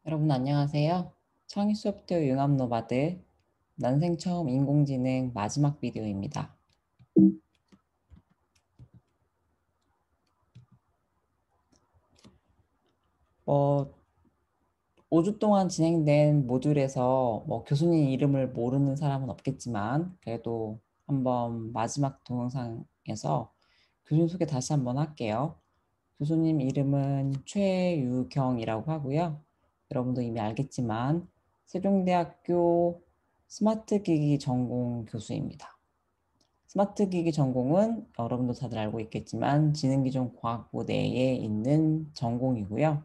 여러분 안녕하세요. 창의 소프트웨어 융합 노마드 난생 처음 인공지능 마지막 비디오입니다. 어, 5주 동안 진행된 모듈에서 교수님 이름을 모르는 사람은 없겠지만 그래도 한번 마지막 동영상에서 교수님 소개 다시 한번 할게요. 교수님 이름은 최유경이라고 하고요. 여러분도 이미 알겠지만 세종대학교 스마트기기 전공 교수입니다. 스마트 기기 전공은 여러분도 다들 알고 있겠지만 지능기전공학부 내에 있는 전공이고요.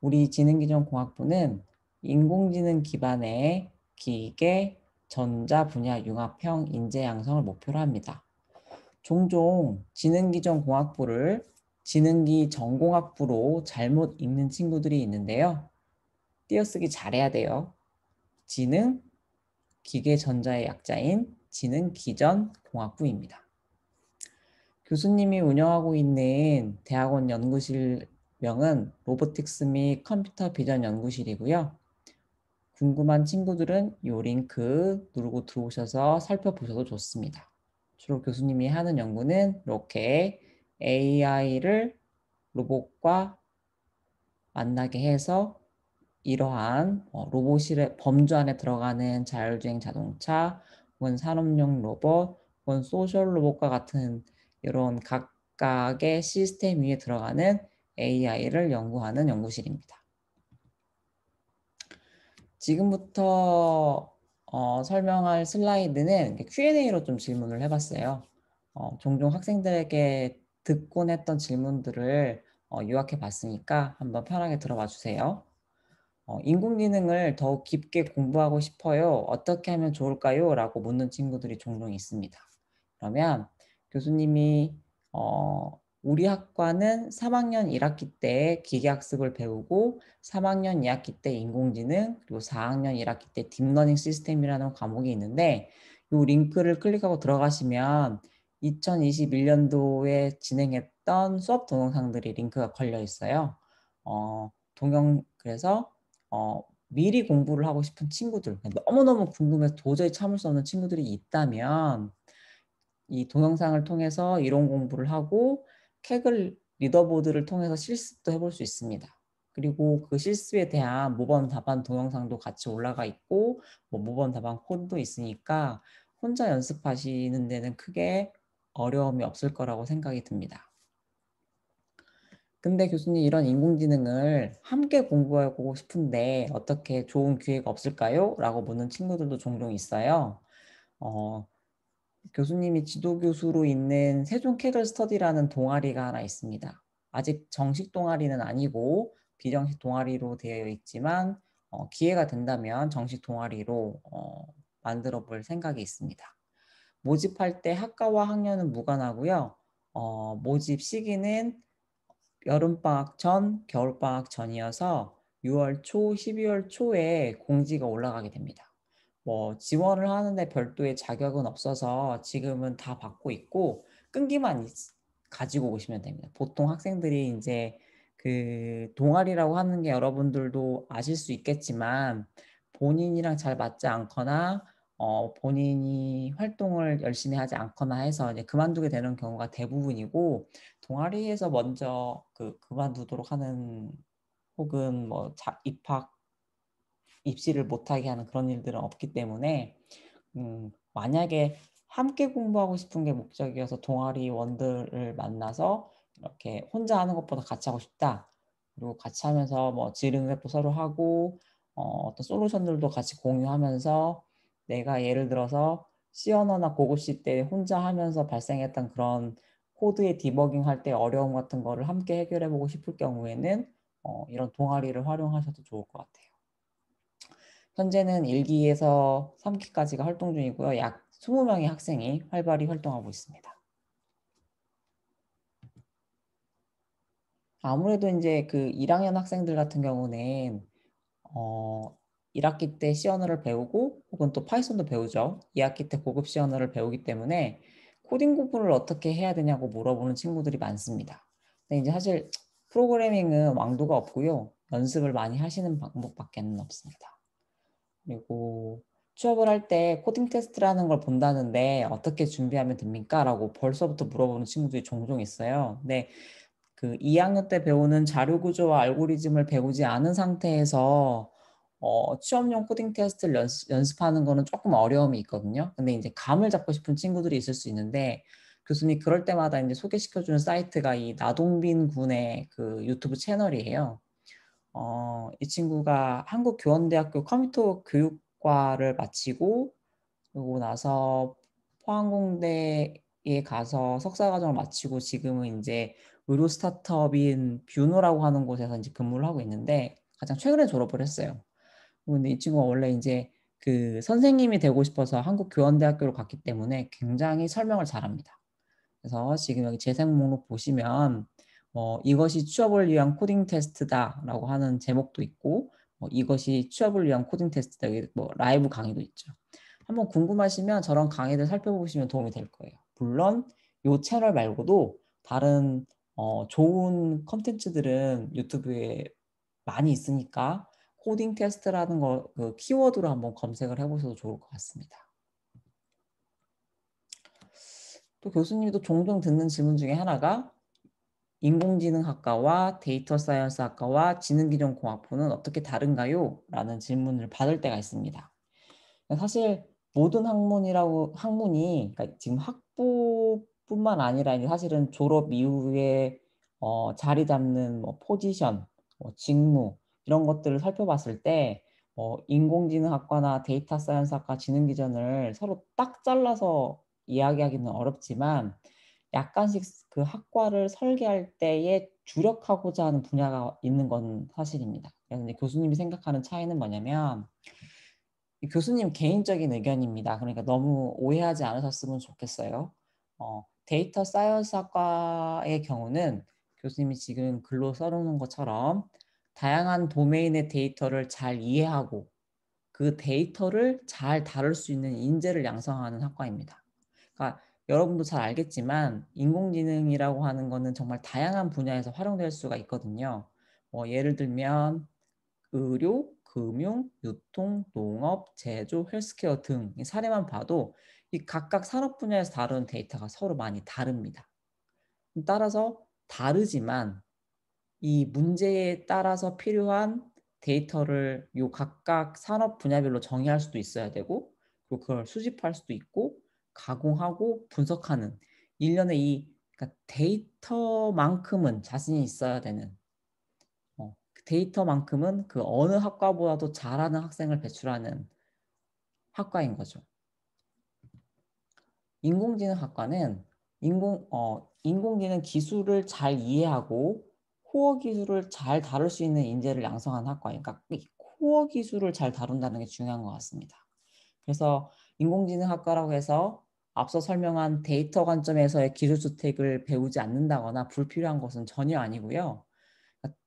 우리 지능기전공학부는 인공지능 기반의 기계, 전자 분야 융합형 인재 양성을 목표로 합니다. 종종 지능기전공학부를 지능기 전공학부로 잘못 읽는 친구들이 있는데요. 띄어쓰기 잘해야 돼요. 지능, 기계 전자의 약자인 지능기전공학부입니다. 교수님이 운영하고 있는 대학원 연구실명은 로보틱스 및 컴퓨터 비전 연구실이고요. 궁금한 친구들은 이 링크 누르고 들어오셔서 살펴보셔도 좋습니다. 주로 교수님이 하는 연구는 이렇게 AI를 로봇과 만나게 해서 이러한 로봇의 범주 안에 들어가는 자율주행 자동차, 혹은 산업용 로봇, 혹은 소셜 로봇과 같은 이런 각각의 시스템 위에 들어가는 AI를 연구하는 연구실입니다. 지금부터 설명할 슬라이드는 Q&A로 좀 질문을 해봤어요. 종종 학생들에게 듣곤 했던 질문들을 요약해 봤으니까 한번 편하게 들어봐 주세요. 인공지능을 더욱 깊게 공부하고 싶어요. 어떻게 하면 좋을까요? 라고 묻는 친구들이 종종 있습니다. 그러면 교수님이 우리 학과는 3학년 1학기 때 기계학습을 배우고 3학년 2학기 때 인공지능 그리고 4학년 1학기 때 딥러닝 시스템이라는 과목이 있는데 이 링크를 클릭하고 들어가시면 2021년도에 진행했던 수업 동영상들이 링크가 걸려 있어요. 그래서 미리 공부를 하고 싶은 친구들, 너무너무 궁금해서 도저히 참을 수 없는 친구들이 있다면 이 동영상을 통해서 이론 공부를 하고 캐글 리더보드를 통해서 실습도 해볼 수 있습니다. 그리고 그 실습에 대한 모범 답안 동영상도 같이 올라가 있고 모범 답안 코드도 있으니까 혼자 연습하시는 데는 크게 어려움이 없을 거라고 생각이 듭니다. 근데 교수님 이런 인공지능을 함께 공부하고 싶은데 어떻게 좋은 기회가 없을까요? 라고 묻는 친구들도 종종 있어요. 어, 교수님이 지도교수로 있는 세종 캐글 스터디라는 동아리가 하나 있습니다. 아직 정식 동아리는 아니고 비정식 동아리로 되어 있지만 기회가 된다면 정식 동아리로 만들어 볼 생각이 있습니다. 모집할 때 학과와 학년은 무관하고요. 모집 시기는 여름방학 전, 겨울방학 전이어서 6월 초, 12월 초에 공지가 올라가게 됩니다. 지원을 하는데 별도의 자격은 없어서 지금은 다 받고 있고 끈기만 가지고 오시면 됩니다. 보통 학생들이 이제 그 동아리라고 하는 게 여러분들도 아실 수 있겠지만 본인이랑 잘 맞지 않거나 본인이 활동을 열심히 하지 않거나 해서 이제 그만두게 되는 경우가 대부분이고 동아리에서 먼저 그만두도록 하는 혹은 입학 입시를 못하게 하는 그런 일들은 없기 때문에 만약에 함께 공부하고 싶은 게 목적이어서 동아리원들을 만나서 이렇게 혼자 하는 것보다 같이 하고 싶다. 그리고 같이 하면서 지능랩도 서로 하고 어떤 솔루션들도 같이 공유하면서 내가 예를 들어서 C 언어나 고급 C 때 혼자 하면서 발생했던 그런 코드의 디버깅 할 때 어려움 같은 거를 함께 해결해 보고 싶을 경우에는 이런 동아리를 활용하셔도 좋을 것 같아요. 현재는 1기에서 3기까지가 활동 중이고요. 약 20명의 학생이 활발히 활동하고 있습니다. 아무래도 이제 그 1학년 학생들 같은 경우는 1학기 때 C 언어를 배우고 혹은 또 파이썬도 배우죠. 2학기 때 고급 C 언어를 배우기 때문에 코딩 공부를 어떻게 해야 되냐고 물어보는 친구들이 많습니다. 근데 이제 사실 프로그래밍은 왕도가 없고요. 연습을 많이 하시는 방법밖에는 없습니다. 그리고 취업을 할 때 코딩 테스트라는 걸 본다는데 어떻게 준비하면 됩니까? 라고 벌써부터 물어보는 친구들이 종종 있어요. 근데 그 2학년 때 배우는 자료 구조와 알고리즘을 배우지 않은 상태에서 취업용 코딩 테스트를 연습하는 거는 조금 어려움이 있거든요. 근데 이제 감을 잡고 싶은 친구들이 있을 수 있는데 교수님이 그럴 때마다 이제 소개시켜주는 사이트가 이 나동빈 군의 그 유튜브 채널이에요. 이 친구가 한국교원대학교 컴퓨터 교육과를 마치고 그러고 나서 포항공대에 가서 석사과정을 마치고 지금은 이제 의료 스타트업인 뷰노라고 하는 곳에서 이제 근무를 하고 있는데 가장 최근에 졸업을 했어요. 근데 이 친구가 원래 이제 그 선생님이 되고 싶어서 한국교원대학교를 갔기 때문에 굉장히 설명을 잘합니다. 그래서 지금 여기 재생 목록 보시면 이것이 취업을 위한 코딩 테스트다라고 하는 제목도 있고 이것이 취업을 위한 코딩 테스트다. 여기 라이브 강의도 있죠. 한번 궁금하시면 저런 강의들 살펴보시면 도움이 될 거예요. 물론 이 채널 말고도 다른 좋은 컨텐츠들은 유튜브에 많이 있으니까 코딩 테스트라는 거 그 키워드로 한번 검색을 해보셔도 좋을 것 같습니다. 또 교수님도 종종 듣는 질문 중에 하나가 인공지능학과와 데이터 사이언스 학과와 지능기전공학부는 어떻게 다른가요? 라는 질문을 받을 때가 있습니다. 사실 모든 학문이 그러니까 지금 학부뿐만 아니라 이제 사실은 졸업 이후에 자리 잡는 포지션, 직무 이런 것들을 살펴봤을 때 인공지능학과나 데이터 사이언스학과 지능기전을 서로 딱 잘라서 이야기하기는 어렵지만 약간씩 그 학과를 설계할 때에 주력하고자 하는 분야가 있는 건 사실입니다. 그래서 이제 교수님이 생각하는 차이는 뭐냐면 교수님 개인적인 의견입니다. 그러니까 너무 오해하지 않으셨으면 좋겠어요. 데이터 사이언스 학과의 경우는 교수님이 지금 글로 써놓은 것처럼 다양한 도메인의 데이터를 잘 이해하고 그 데이터를 잘 다룰 수 있는 인재를 양성하는 학과입니다. 그러니까 여러분도 잘 알겠지만 인공지능이라고 하는 거는 정말 다양한 분야에서 활용될 수가 있거든요. 예를 들면 의료, 금융, 유통, 농업, 제조, 헬스케어 등 사례만 봐도 이 각각 산업 분야에서 다루는 데이터가 서로 많이 다릅니다. 따라서 다르지만 이 문제에 따라서 필요한 데이터를 요 각각 산업 분야별로 정의할 수도 있어야 되고 그리고 그걸 수집할 수도 있고 가공하고 분석하는 일련의 그러니까 데이터만큼은 자신이 있어야 되는 그 데이터만큼은 그 어느 학과보다도 잘하는 학생을 배출하는 학과인 거죠. 인공지능학과는 인공지능 기술을 잘 이해하고 코어 기술을 잘 다룰 수 있는 인재를 양성하는 학과예요. 그러니까 이 코어 기술을 잘 다룬다는 게 중요한 것 같습니다. 그래서 인공지능학과라고 해서 앞서 설명한 데이터 관점에서의 기술 주택을 배우지 않는다거나 불필요한 것은 전혀 아니고요.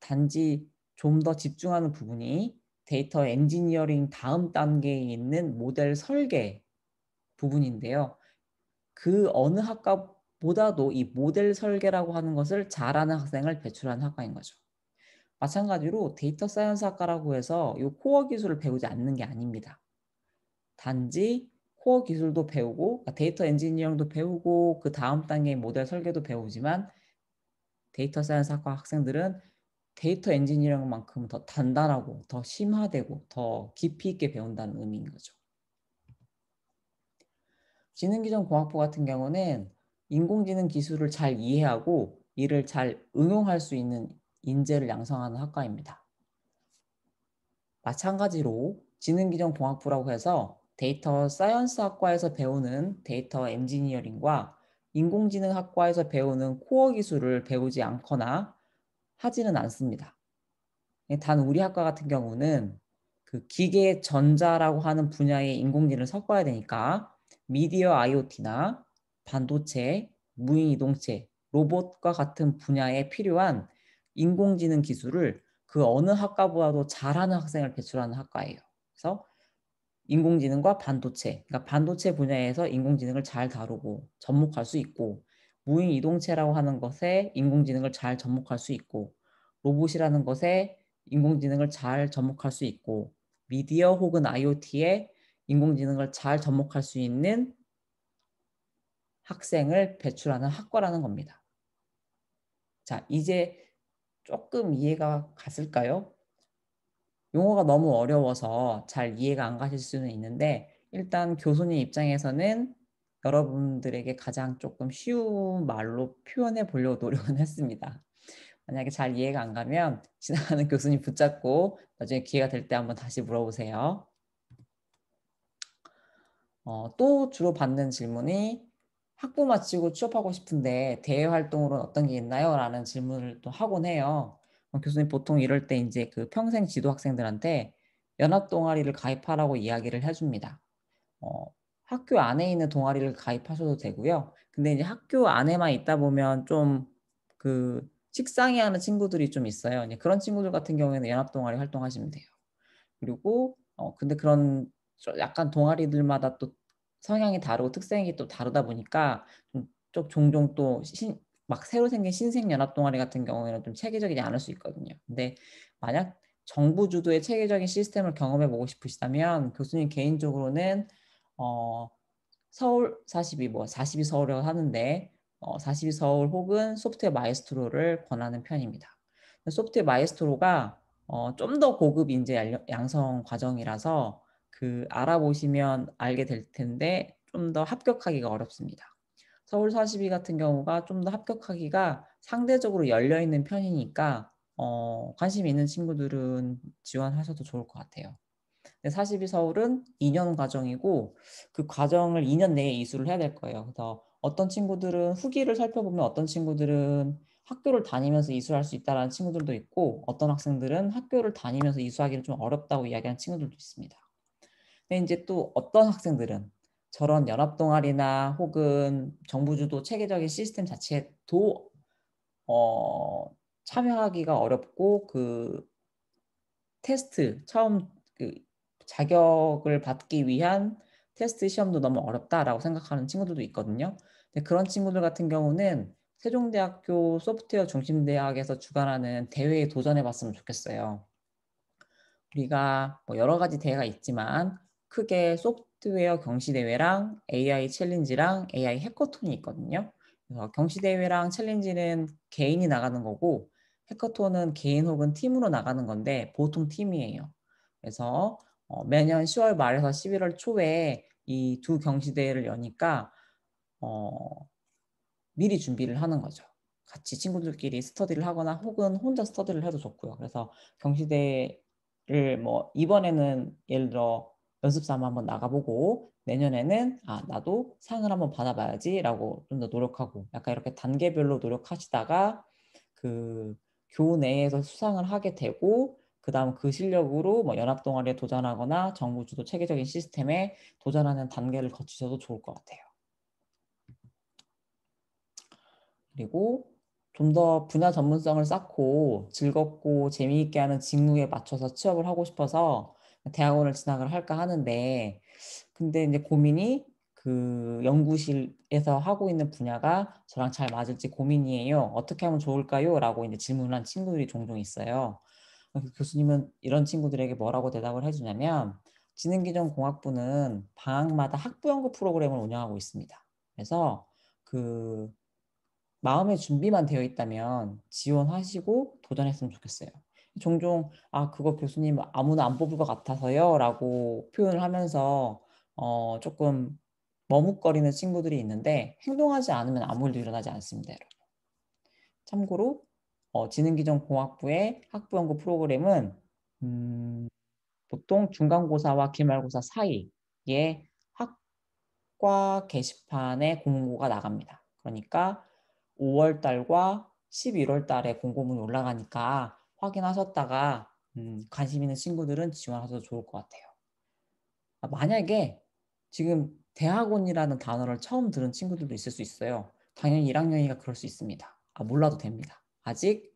단지 좀 더 집중하는 부분이 데이터 엔지니어링 다음 단계에 있는 모델 설계 부분인데요. 그 어느 학과보다도 이 모델 설계라고 하는 것을 잘하는 학생을 배출하는 학과인 거죠. 마찬가지로 데이터 사이언스 학과라고 해서 이 코어 기술을 배우지 않는 게 아닙니다. 단지 코어 기술도 배우고 데이터 엔지니어링도 배우고 그 다음 단계의 모델 설계도 배우지만 데이터 사이언스 학과 학생들은 데이터 엔지니어링만큼 더 단단하고 더 심화되고 더 깊이 있게 배운다는 의미인 거죠. 지능기전공학부 같은 경우는 인공지능 기술을 잘 이해하고 이를 잘 응용할 수 있는 인재를 양성하는 학과입니다. 마찬가지로 지능기전공학부라고 해서 데이터 사이언스 학과에서 배우는 데이터 엔지니어링과 인공지능학과에서 배우는 코어 기술을 배우지 않거나 하지는 않습니다. 단 우리 학과 같은 경우는 그 기계 전자라고 하는 분야의 인공지능을 섞어야 되니까 미디어 IoT나 반도체, 무인이동체, 로봇과 같은 분야에 필요한 인공지능 기술을 그 어느 학과보다도 잘하는 학생을 배출하는 학과예요. 그래서 인공지능과 반도체, 그러니까 반도체 분야에서 인공지능을 잘 다루고 접목할 수 있고 무인이동체라고 하는 것에 인공지능을 잘 접목할 수 있고 로봇이라는 것에 인공지능을 잘 접목할 수 있고 미디어 혹은 IoT에 인공지능을 잘 접목할 수 있는 학생을 배출하는 학과라는 겁니다. 자, 이제 조금 이해가 갔을까요? 용어가 너무 어려워서 잘 이해가 안 가실 수는 있는데 일단 교수님 입장에서는 여러분들에게 가장 조금 쉬운 말로 표현해 보려고 노력은 했습니다. 만약에 잘 이해가 안 가면 지나가는 교수님 붙잡고 나중에 기회가 될 때 한번 다시 물어보세요. 또 주로 받는 질문이 학부 마치고 취업하고 싶은데 대외 활동으로는 어떤 게 있나요? 라는 질문을 또 하곤 해요. 교수님 보통 이럴 때 이제 그 평생 지도 학생들한테 연합 동아리를 가입하라고 이야기를 해줍니다. 어, 학교 안에 있는 동아리를 가입하셔도 되고요. 근데 이제 학교 안에만 있다 보면 좀 그 식상해하는 친구들이 좀 있어요. 이제 그런 친구들 같은 경우에는 연합 동아리 활동하시면 돼요. 그리고 근데 그런 약간 동아리들마다 또 성향이 다르고 특성이 또 다르다 보니까 좀 종종 또 막 새로 생긴 신생 연합 동아리 같은 경우에는 좀 체계적이지 않을 수 있거든요. 근데 만약 정부 주도의 체계적인 시스템을 경험해 보고 싶으시다면 교수님 개인적으로는 어 서울 42 뭐 42 서울이라고 하는데 42 서울 혹은 소프트웨어 마에스트로를 권하는 편입니다. 소프트웨어 마에스트로가 좀 더 고급 인재 양성 과정이라서 그 알아보시면 알게 될 텐데 좀 더 합격하기가 어렵습니다. 서울 42 같은 경우가 좀 더 합격하기가 상대적으로 열려 있는 편이니까 관심 있는 친구들은 지원하셔도 좋을 것 같아요. 42 서울은 2년 과정이고 그 과정을 2년 내에 이수를 해야 될 거예요. 그래서 어떤 친구들은 후기를 살펴보면 어떤 친구들은 학교를 다니면서 이수할 수 있다라는 친구들도 있고 어떤 학생들은 학교를 다니면서 이수하기는 좀 어렵다고 이야기하는 친구들도 있습니다. 근데 이제 또 어떤 학생들은 저런 연합 동아리나 혹은 정부 주도 체계적인 시스템 자체도 참여하기가 어렵고 그 테스트 처음 그 자격을 받기 위한 테스트 시험도 너무 어렵다라고 생각하는 친구들도 있거든요. 근데 그런 친구들 같은 경우는 세종대학교 소프트웨어 중심대학에서 주관하는 대회에 도전해 봤으면 좋겠어요. 우리가 뭐 여러 가지 대회가 있지만 크게 소프트웨어 경시대회랑 AI 챌린지랑 AI 해커톤이 있거든요. 그래서 경시대회랑 챌린지는 개인이 나가는 거고 해커톤은 개인 혹은 팀으로 나가는 건데 보통 팀이에요. 그래서 매년 10월 말에서 11월 초에 이 두 경시대회를 여니까 어, 미리 준비를 하는 거죠. 같이 친구들끼리 스터디를 하거나 혹은 혼자 스터디를 해도 좋고요. 그래서 경시대를 뭐 이번에는 예를 들어 연습 삼아 한번 나가보고 내년에는 나도 상을 한번 받아봐야지라고 좀 더 노력하고 약간 이렇게 단계별로 노력하시다가 그 교 내에서 수상을 하게 되고 그다음 그 실력으로 뭐 연합 동아리에 도전하거나 정부 주도 체계적인 시스템에 도전하는 단계를 거치셔도 좋을 것 같아요. 그리고 좀 더 분야 전문성을 쌓고 즐겁고 재미있게 하는 직무에 맞춰서 취업을 하고 싶어서 대학원을 진학을 할까 하는데 근데 이제 고민이 그 연구실에서 하고 있는 분야가 저랑 잘 맞을지 고민이에요. 어떻게 하면 좋을까요? 라고 이제 질문한 친구들이 종종 있어요. 그래서 교수님은 이런 친구들에게 뭐라고 대답을 해주냐면 지능기전공학부는 방학마다 학부연구 프로그램을 운영하고 있습니다. 그래서 그 마음의 준비만 되어 있다면 지원하시고 도전했으면 좋겠어요. 종종 그거 교수님 아무나 안 뽑을 것 같아서요 라고 표현을 하면서 조금 머뭇거리는 친구들이 있는데 행동하지 않으면 아무 일도 일어나지 않습니다, 여러분. 참고로 지능기전공학부의 학부연구 프로그램은 보통 중간고사와 기말고사 사이에 학과 게시판에 공고가 나갑니다. 그러니까 5월 달과 11월 달에 공고문이 올라가니까 확인하셨다가 관심 있는 친구들은 지원하셔도 좋을 것 같아요. 만약에 지금 대학원이라는 단어를 처음 들은 친구들도 있을 수 있어요. 당연히 1학년이니까 그럴 수 있습니다. 몰라도 됩니다. 아직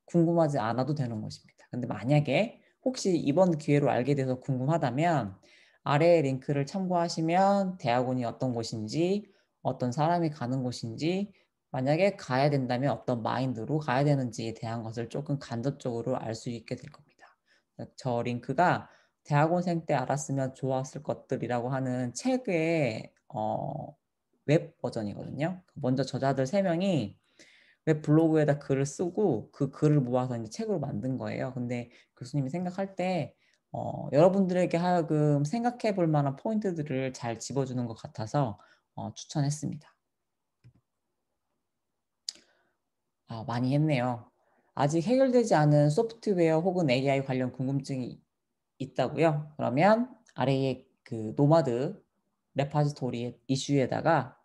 궁금하지 않아도 되는 것입니다. 근데 만약에 혹시 이번 기회로 알게 돼서 궁금하다면 아래 링크를 참고하시면 대학원이 어떤 곳인지 어떤 사람이 가는 곳인지 만약에 가야 된다면 어떤 마인드로 가야 되는지에 대한 것을 조금 간접적으로 알 수 있게 될 겁니다. 저 링크가 대학원생 때 알았으면 좋았을 것들이라고 하는 책의 웹 버전이거든요. 먼저 저자들 3명이 웹 블로그에다 글을 쓰고 그 글을 모아서 이제 책으로 만든 거예요. 근데 교수님이 생각할 때 여러분들에게 하여금 생각해 볼 만한 포인트들을 잘 집어주는 것 같아서 추천했습니다. 많이 했네요. 아직 해결되지 않은 소프트웨어 혹은 AI 관련 궁금증이 있다고요? 그러면 아래에 그 노마드 레파지토리 이슈에다가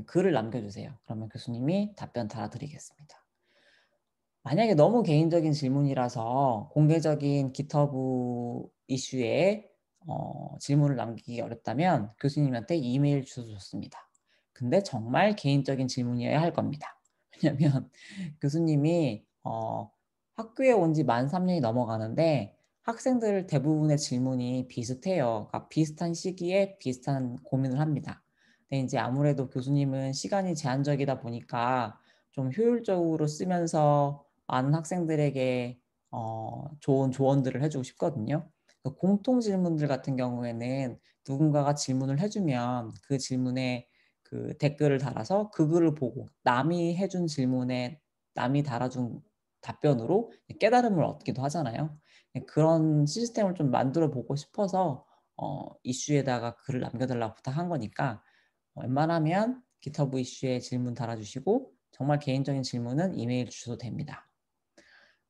글을 남겨주세요. 그러면 교수님이 답변 달아드리겠습니다. 만약에 너무 개인적인 질문이라서 공개적인 GitHub 이슈에 질문을 남기기 어렵다면 교수님한테 이메일 주셔도 좋습니다. 근데 정말 개인적인 질문이어야 할 겁니다. 왜냐면 교수님이 학교에 온 지 만 3년이 넘어가는데 학생들 대부분의 질문이 비슷해요. 그러니까 비슷한 시기에 비슷한 고민을 합니다. 근데 이제 아무래도 교수님은 시간이 제한적이다 보니까 좀 효율적으로 쓰면서 많은 학생들에게 좋은 조언들을 해주고 싶거든요. 그 공통 질문들 같은 경우에는 누군가가 질문을 해주면 그 질문에 그 댓글을 달아서 그 글을 보고 남이 해준 질문에 남이 달아준 답변으로 깨달음을 얻기도 하잖아요. 그런 시스템을 좀 만들어 보고 싶어서 이슈에다가 글을 남겨달라고 부탁한 거니까 웬만하면 GitHub 이슈에 질문 달아주시고 정말 개인적인 질문은 이메일 주셔도 됩니다.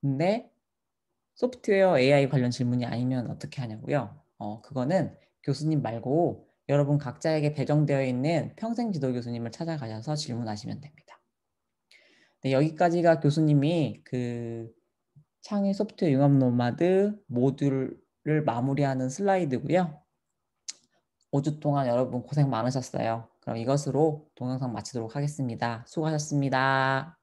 근데 소프트웨어 AI 관련 질문이 아니면 어떻게 하냐고요? 그거는 교수님 말고 여러분 각자에게 배정되어 있는 평생 지도 교수님을 찾아가셔서 질문하시면 됩니다. 네, 여기까지가 교수님이 그 창의 소프트웨어 융합 노마드 모듈을 마무리하는 슬라이드고요. 5주 동안 여러분 고생 많으셨어요. 그럼 이것으로 동영상 마치도록 하겠습니다. 수고하셨습니다.